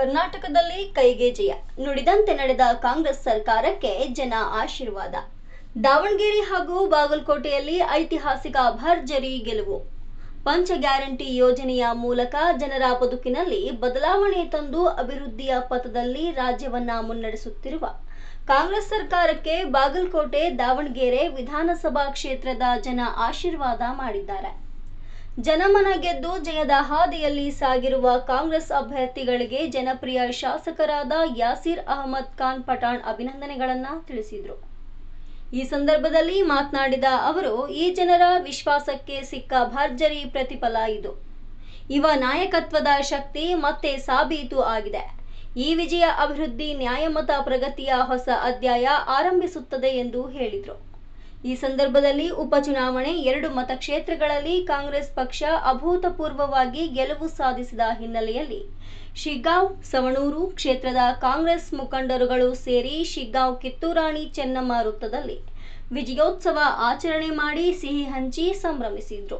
ಕರ್ನಾಟಕದಲ್ಲಿ ಕೈಗೆ ಜಯ ನುಡಿದಂತೆ ನಡೆದ ಕಾಂಗ್ರೆಸ್ ಸರ್ಕಾರಕ್ಕೆ ಜನ ಆಶೀರ್ವಾದ. ದಾವಣಗೆರೆ ಹಾಗೂ ಬಾಗಲಕೋಟೆಯಲ್ಲಿ ಐತಿಹಾಸಿಕ ಭರ್ಜರಿ ಗೆಲುವು. ಪಂಚ ಗ್ಯಾರಂಟಿ ಯೋಜನೆಯ ಮೂಲಕ ಜನರ ಬದುಕಿನಲ್ಲಿ ಬದಲಾವಣೆ ತಂದು ಅಭಿವೃದ್ಧಿಯ ಪಥದಲ್ಲಿ ರಾಜ್ಯವನ್ನ ಮುನ್ನಡೆಸುತ್ತಿರುವ ಕಾಂಗ್ರೆಸ್ ಸರ್ಕಾರಕ್ಕೆ ಬಾಗಲಕೋಟೆ, ದಾವಣಗೆರೆ ವಿಧಾನಸಭಾ ಕ್ಷೇತ್ರದ ಜನ ಆಶೀರ್ವಾದ ಮಾಡಿದ್ದಾರೆ. ಜನಮನ ಗೆದ್ದು ಜಯದ ಹಾದಿಯಲ್ಲಿ ಸಾಗಿರುವ ಕಾಂಗ್ರೆಸ್ ಅಭ್ಯರ್ಥಿಗಳಿಗೆ ಜನಪ್ರಿಯ ಶಾಸಕರಾದ ಯಾಸೀರ್ ಅಹಮದ್ ಖಾನ್ ಪಠಾಣ್ ಅಭಿನಂದನೆಗಳನ್ನು ತಿಳಿಸಿದರು. ಈ ಸಂದರ್ಭದಲ್ಲಿ ಮಾತನಾಡಿದ ಅವರು, ಈ ಜನರ ವಿಶ್ವಾಸಕ್ಕೆ ಸಿಕ್ಕ ಭರ್ಜರಿ ಪ್ರತಿಫಲ ಇದು. ಯುವ ನಾಯಕತ್ವದ ಶಕ್ತಿ ಮತ್ತೆ ಸಾಬೀತು ಆಗಿದೆ. ಈ ವಿಜಯ ಅಭಿವೃದ್ಧಿ, ನ್ಯಾಯಮತ, ಪ್ರಗತಿಯ ಹೊಸ ಅಧ್ಯಾಯ ಆರಂಭಿಸುತ್ತದೆ ಎಂದು ಹೇಳಿದರು. ಈ ಸಂದರ್ಭದಲ್ಲಿ ಉಪಚುನಾವಣೆ 2 ಮತಕ್ಷೇತ್ರಗಳಲ್ಲಿ ಕಾಂಗ್ರೆಸ್ ಪಕ್ಷ ಅಭೂತಪೂರ್ವವಾಗಿ ಗೆಲುವು ಸಾಧಿಸಿದ ಹಿನ್ನೆಲೆಯಲ್ಲಿ ಶಿಗ್ಗಾಂವ್, ಸವಣೂರು ಕ್ಷೇತ್ರದ ಕಾಂಗ್ರೆಸ್ ಮುಖಂಡರುಗಳು ಸೇರಿ ಶಿಗ್ಗಾಂವ್ ಕಿತ್ತೂರಾಣಿ ಚೆನ್ನಮ್ಮ ವೃತ್ತದಲ್ಲಿ ವಿಜಯೋತ್ಸವ ಆಚರಣೆ ಮಾಡಿ ಸಿಹಿ ಹಂಚಿ ಸಂಭ್ರಮಿಸಿದರು.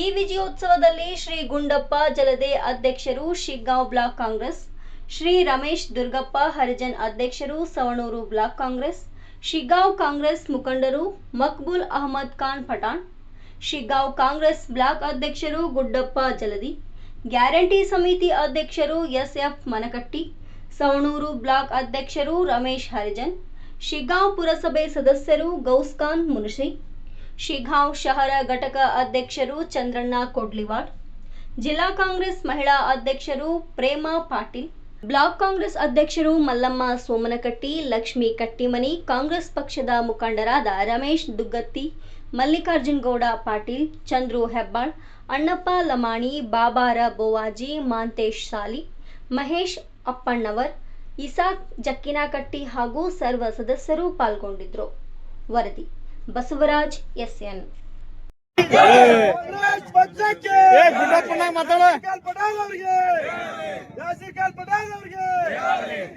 ಈ ವಿಜಯೋತ್ಸವದಲ್ಲಿ ಶ್ರೀ ಗುಂಡಪ್ಪ ಜಲದೆ ಅಧ್ಯಕ್ಷರು ಶಿಗ್ಗಾಂವ್ ಬ್ಲಾಕ್ ಕಾಂಗ್ರೆಸ್, ಶ್ರೀ ರಮೇಶ್ ದುರ್ಗಪ್ಪ ಹರಿಜನ್ ಅಧ್ಯಕ್ಷರು ಸವಣೂರು ಬ್ಲಾಕ್ ಕಾಂಗ್ರೆಸ್, ಶಿಗ್ಗಾಂವ್ ಕಾಂಗ್ರೆಸ್ ಮುಖಂಡರು ಮಕ್ಬೂಲ್ ಅಹಮದ್ ಖಾನ್ ಪಠಾಣ್, ಶಿಗ್ಗಾಂವ್ ಕಾಂಗ್ರೆಸ್ ಬ್ಲಾಕ್ ಅಧ್ಯಕ್ಷರು ಗುಡ್ಡಪ್ಪ ಜಲದಿ, ಗ್ಯಾರಂಟಿ ಸಮಿತಿ ಅಧ್ಯಕ್ಷರು SF ಮನಕಟ್ಟಿ, ಸವಣೂರು ಬ್ಲಾಕ್ ಅಧ್ಯಕ್ಷರು ರಮೇಶ್ ಹರಿಜನ್, ಶಿಗ್ಗಾಂವ್ ಪುರಸಭೆ ಸದಸ್ಯರು ಗೌಸ್ ಖಾನ್ ಮುನ್ಷಿ, ಶಿಗ್ಗಾಂವ್ ಶಹರ ಘಟಕ ಅಧ್ಯಕ್ಷರು ಚಂದ್ರಣ್ಣ ಕೊಡ್ಲಿವಾಡ್, ಜಿಲ್ಲಾ ಕಾಂಗ್ರೆಸ್ ಮಹಿಳಾ ಅಧ್ಯಕ್ಷರು ಪ್ರೇಮಾ ಪಾಟೀಲ್, ಬ್ಲಾಕ್ ಕಾಂಗ್ರೆಸ್ ಅಧ್ಯಕ್ಷರು ಮಲ್ಲಮ್ಮ ಸೋಮನಕಟ್ಟಿ, ಲಕ್ಷ್ಮೀ ಕಟ್ಟಿಮನಿ, ಕಾಂಗ್ರೆಸ್ ಪಕ್ಷದ ಮುಖಂಡರಾದ ರಮೇಶ್ ದುಗ್ಗತ್ತಿ, ಮಲ್ಲಿಕಾರ್ಜುನ್ ಗೌಡ ಪಾಟೀಲ್, ಚಂದ್ರು ಹೆಬ್ಬಾಳ್, ಅಣ್ಣಪ್ಪ ಲಮಾಣಿ, ಬಾಬಾರ ಬೋವಾಜಿ, ಮಾಂತೇಶ್ ಸಾಲಿ, ಮಹೇಶ್ ಅಪ್ಪಣ್ಣವರ್, ಇಸಾಕ್ ಜಕ್ಕಿನಕಟ್ಟಿ ಹಾಗೂ ಸರ್ವ ಸದಸ್ಯರು ಪಾಲ್ಗೊಂಡಿದ್ದರು. ವರದಿ ಬಸವರಾಜ್ SN.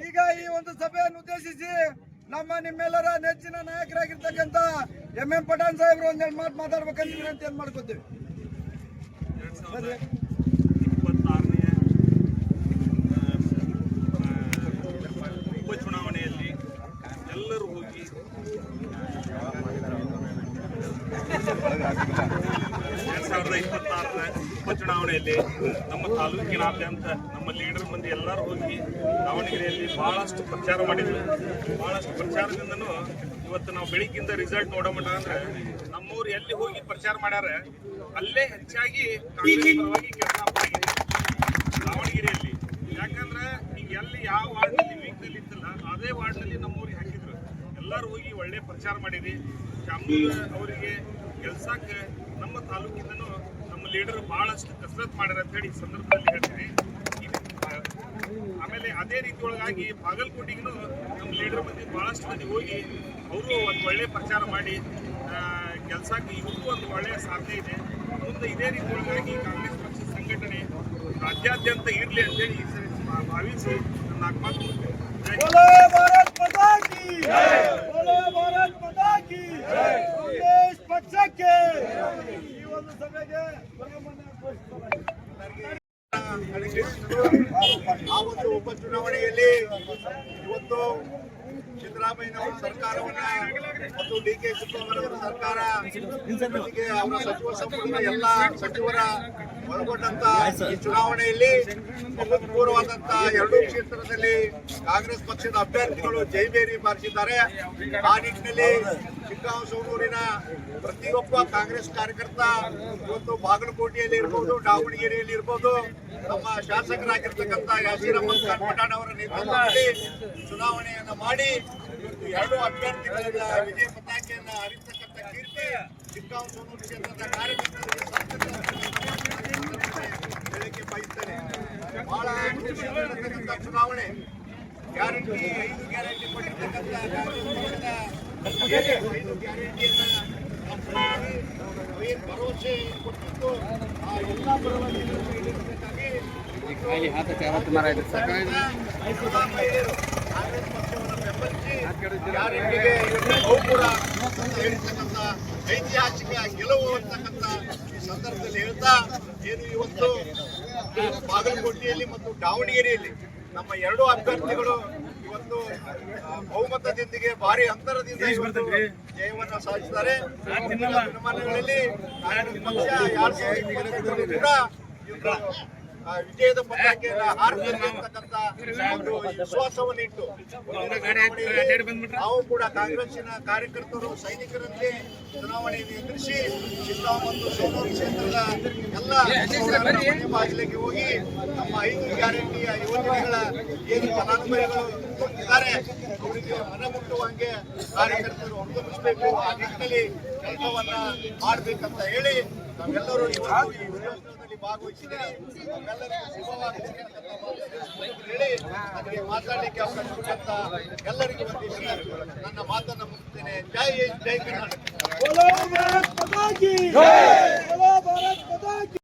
ಈಗ ಈ ಒಂದು ಸಭೆಯನ್ನು ಉದ್ದೇಶಿಸಿ ನಿಮ್ಮೆಲ್ಲರ ನೆಚ್ಚಿನ ನಾಯಕರಾಗಿರ್ತಕ್ಕಂಥ MM ಪಠಾಣ್ ಸಾಹೇಬ್ರು ಒಂದೆರಡು ಮಾತು ಮಾತಾಡ್ಬೇಕಂತ ವಿನಂತಿ ಮಾಡ್ಕೊತೀವಿ. 2026ನೇ ಉಪಚುನಾವಣೆಯಲ್ಲಿ ಎಲ್ಲರೂ ಹೋಗಿ 2026ರ ಉಪಚುನಾವಣೆಯಲ್ಲಿ ನಮ್ಮ ತಾಲೂಕಿನಾದ್ಯಂತ ನಮ್ಮ ಲೀಡರ್ ಮಂದಿ ಎಲ್ಲರೂ ಹೋಗಿ ದಾವಣಗೆರೆಯಲ್ಲಿ ಬಹಳಷ್ಟು ಪ್ರಚಾರ ಮಾಡಿದ್ರು. ಬಹಳಷ್ಟು ಪ್ರಚಾರದಿಂದನೂ ಇವತ್ತು ನಾವು ಬೆಳಿಗ್ಗಿಂದ ರಿಸಲ್ಟ್ ನೋಡೋಮಟ ಅಂದ್ರೆ ನಮ್ಮೂರು ಎಲ್ಲಿ ಹೋಗಿ ಪ್ರಚಾರ ಮಾಡ್ಯಾರ ಅಲ್ಲೇ ಹೆಚ್ಚಾಗಿ ಕಾಂಗ್ರೆಸ್ ಪರವಾಗಿ ಕೆಲಸ ಆಗಿದೆ ದಾವಣಗೆರೆಯಲ್ಲಿ. ಯಾಕಂದ್ರೆ ಈಗ ಎಲ್ಲಿ ಯಾವ ವಾರ್ಡ್ನಲ್ಲಿ ವೀಕ್ನಲ್ಲಿ ಇತ್ತಲ್ಲ ಅದೇ ವಾರ್ಡ್ನಲ್ಲಿ ನಮ್ಮೂರಿಗೆ ಹಾಕಿದ್ರು. ಎಲ್ಲರೂ ಹೋಗಿ ಒಳ್ಳೆ ಪ್ರಚಾರ ಮಾಡಿರಿ. ಶಾಮೂಲ್ ಅವರಿಗೆ ಗೆಲ್ಸಕ್ಕೆ ನಮ್ಮ ತಾಲೂಕಿಂದನೂ ನಮ್ಮ ಲೀಡರ್ ಬಹಳಷ್ಟು ಕಸರತ್ತು ಮಾಡ್ಯಾರ ಅಂತ ಹೇಳಿ ಈ ಸಂದರ್ಭದಲ್ಲಿ ಹೇಳ್ತೀನಿ. ಆಮೇಲೆ ಅದೇ ರೀತಿ ಒಳಗಾಗಿ ಬಾಗಲಕೋಟೆಗೂ ನಮ್ಮ ಲೀಡರ್ ಮಂದಿ ಬಹಳಷ್ಟು ಮಂದಿ ಹೋಗಿ ಅವರು ಒಂದು ಒಳ್ಳೆ ಪ್ರಚಾರ ಮಾಡಿ ಗೆಲ್ಸಕ್ಕೆ ಇವ್ರಿಗೂ ಒಂದು ಒಳ್ಳೆಯ ಸಾಧನೆ ಇದೆ. ಮುಂದೆ ಇದೇ ರೀತಿ ಒಳಗಾಗಿ ಕಾಂಗ್ರೆಸ್ ಪಕ್ಷದ ಸಂಘಟನೆ ರಾಜ್ಯಾದ್ಯಂತ ಇರಲಿ ಅಂತೇಳಿ ಈ ಸರಿ ಭಾವಿಸಿ ನನ್ನ ಮಾತು ಪಕ್ಷಕ್ಕೆ ಈ ಒಂದು ಸಭೆಗೆ ಆ ಒಂದು ಉಪಚುನಾವಣೆಯಲ್ಲಿ ಇವತ್ತು ಸಿದ್ದರಾಮಯ್ಯನವರ ಸರ್ಕಾರವನ್ನ ಮತ್ತು DK ಶಿವಕುಮಾರ್ ಅವರ ಸರ್ಕಾರ ಜೊತೆಗೆ ಅವರ ಸಚಿವ ಸಂಪುಟದ ಎಲ್ಲ ಸಚಿವರ ಒಳಗೊಂಡಂತ ಈ ಚುನಾವಣೆಯಲ್ಲಿ ಅಭೂತಪೂರ್ವವಾದಂತಹ 2 ಕ್ಷೇತ್ರದಲ್ಲಿ ಕಾಂಗ್ರೆಸ್ ಪಕ್ಷದ ಅಭ್ಯರ್ಥಿಗಳು ಜೈಬೇರಿ ಬಾರಿಸಿದ್ದಾರೆ. ಆ ನಿಟ್ಟಿನಲ್ಲಿ ಶಿಗ್ಗಾಂವ್, ಸವಣೂರಿನ ಪ್ರತಿಯೊಬ್ಬ ಕಾಂಗ್ರೆಸ್ ಕಾರ್ಯಕರ್ತ ಇವತ್ತು ಬಾಗಲಕೋಟೆಯಲ್ಲಿ ಇರ್ಬೋದು, ದಾವಣಗೆರೆಯಲ್ಲಿ ಇರ್ಬೋದು, ನಮ್ಮ ಶಾಸಕರಾಗಿರ್ತಕ್ಕಂಥ ಯಾಸೀರ್ ಅಹಮದ್ ಖಾನ್ ಪಠಾಣ್ ಅವರ ನೇತೃತ್ವದಲ್ಲಿ ಚುನಾವಣೆಯನ್ನು ಮಾಡಿ 2 ಅಭ್ಯರ್ಥಿಗಳ ವಿಜಯ ಪತಾಕೆಯನ್ನು ಹರಿತಕ್ಕಂಥ ಕೀರ್ತಿ ಶಿಗ್ಗಾಂವ್, ಸವಣೂರು ಕ್ಷೇತ್ರದ ಕಾರ್ಯಕರ್ತರಿಗೆ ಹೇಳಕ್ಕೆ ಬಯಸ್ತೇನೆ. ಬಹಳ ಖುಷಿಯಾಗಿರತಕ್ಕಂಥ ಚುನಾವಣೆ. ಗ್ಯಾರಂಟಿ 5 ಗ್ಯಾರಂಟಿ ಕೊಟ್ಟಿರ್ತಕ್ಕಂಥ ಕಾಂಗ್ರೆಸ್ 5 ಗ್ಯಾರಂಟಿಯನ್ನ ಏನು ಭರವಸೆ ಕೊಟ್ಟಿದ್ದು ಆ ಎಲ್ಲ ಭರವಸೆಗಳನ್ನು ಕಾಂಗ್ರೆಸ್ ಪಕ್ಷವನ್ನು ಬೆಂಬಲಿಸಿ ಗ್ಯಾರಂಟಿಗೆ ಬಹುಪುರ ಹೇಳಿರ್ತಕ್ಕಂಥ ಐತಿಹಾಸಿಕ ಗೆಲುವು ಅಂತಕ್ಕಂಥ ಈ ಸಂದರ್ಭದಲ್ಲಿ ಹೇಳ್ತಾ ಏನು ಇವತ್ತು ಬಾಗಲಕೋಟೆಯಲ್ಲಿ ಮತ್ತು ದಾವಣಗೆರೆಯಲ್ಲಿ ನಮ್ಮ ಎರಡು ಅಭ್ಯರ್ಥಿಗಳು ಇವತ್ತು ಬಹುಮತದೊಂದಿಗೆ ಭಾರಿ ಅಂತರದಿಂದ ಇವತ್ತು ಜಯವನ್ನು ಸಾಧಿಸಿದ್ದಾರೆ. ದಿನಮಾನಗಳಲ್ಲಿ ಕಾಂಗ್ರೆಸ್ ಪಕ್ಷ 2023 ಕೂಡ ಇವತ್ತು ವಿಜಯದ ಪತಾಕೆಯನ್ನು ಹಾರಿಸಲಿ ಅಂತಕ್ಕಂಥ ಒಂದು ವಿಶ್ವಾಸವನ್ನು ಇಟ್ಟು ನಾವು ಕೂಡ ಕಾಂಗ್ರೆಸ್ಸಿನ ಕಾರ್ಯಕರ್ತರು ಸೈನಿಕರಲ್ಲಿ ಚುನಾವಣೆಯನ್ನು ಎದುರಿಸಿ ಶಿಗ್ಗಾಂವ್ ಮತ್ತು ಸೋನೂರು ಕ್ಷೇತ್ರದ ಎಲ್ಲ ಮನೆ ಬಾಗಿಲಿಗೆ ಹೋಗಿ ನಮ್ಮ 5 ಗ್ಯಾರಂಟಿಯ ಯೋಜನೆಗಳ ಏನು ಫಲಾನುಭವಿಗಳು ಇದ್ದಾರೆ ಅವರಿಗೆ ಮನೆ ಮುಟ್ಟುವಂಗೆ ಕಾರ್ಯಕರ್ತರು ಹೊರತುಪಡಿಸಬೇಕು. ಆ ನಿಟ್ಟಿನಲ್ಲಿ ಕೆಲಸವನ್ನ ಮಾಡಬೇಕಂತ ಹೇಳಿ ನಾವೆಲ್ಲರೂ ಇವತ್ತು ಈ ಉದ್ಯೋಗದಲ್ಲಿ ಭಾಗವಹಿಸಿದ್ದೀರಿ. ನಮ್ಮೆಲ್ಲರಿಗೂ ಶುಭವಾಗಲಿ ಹೇಳಿ ನನಗೆ ಮಾತಾಡಲಿಕ್ಕೆ ಅವಕಾಶ ಕೊಟ್ಟಂತ ಎಲ್ಲರಿಗೂ ವಂದಿಸಿ ನನ್ನ ಮಾತನ್ನು ಮುಗಿಸ್ತೇನೆ. ಜೈ ಹಿಂದ್, ಜೈ ಕರ್ನಾಟಕ.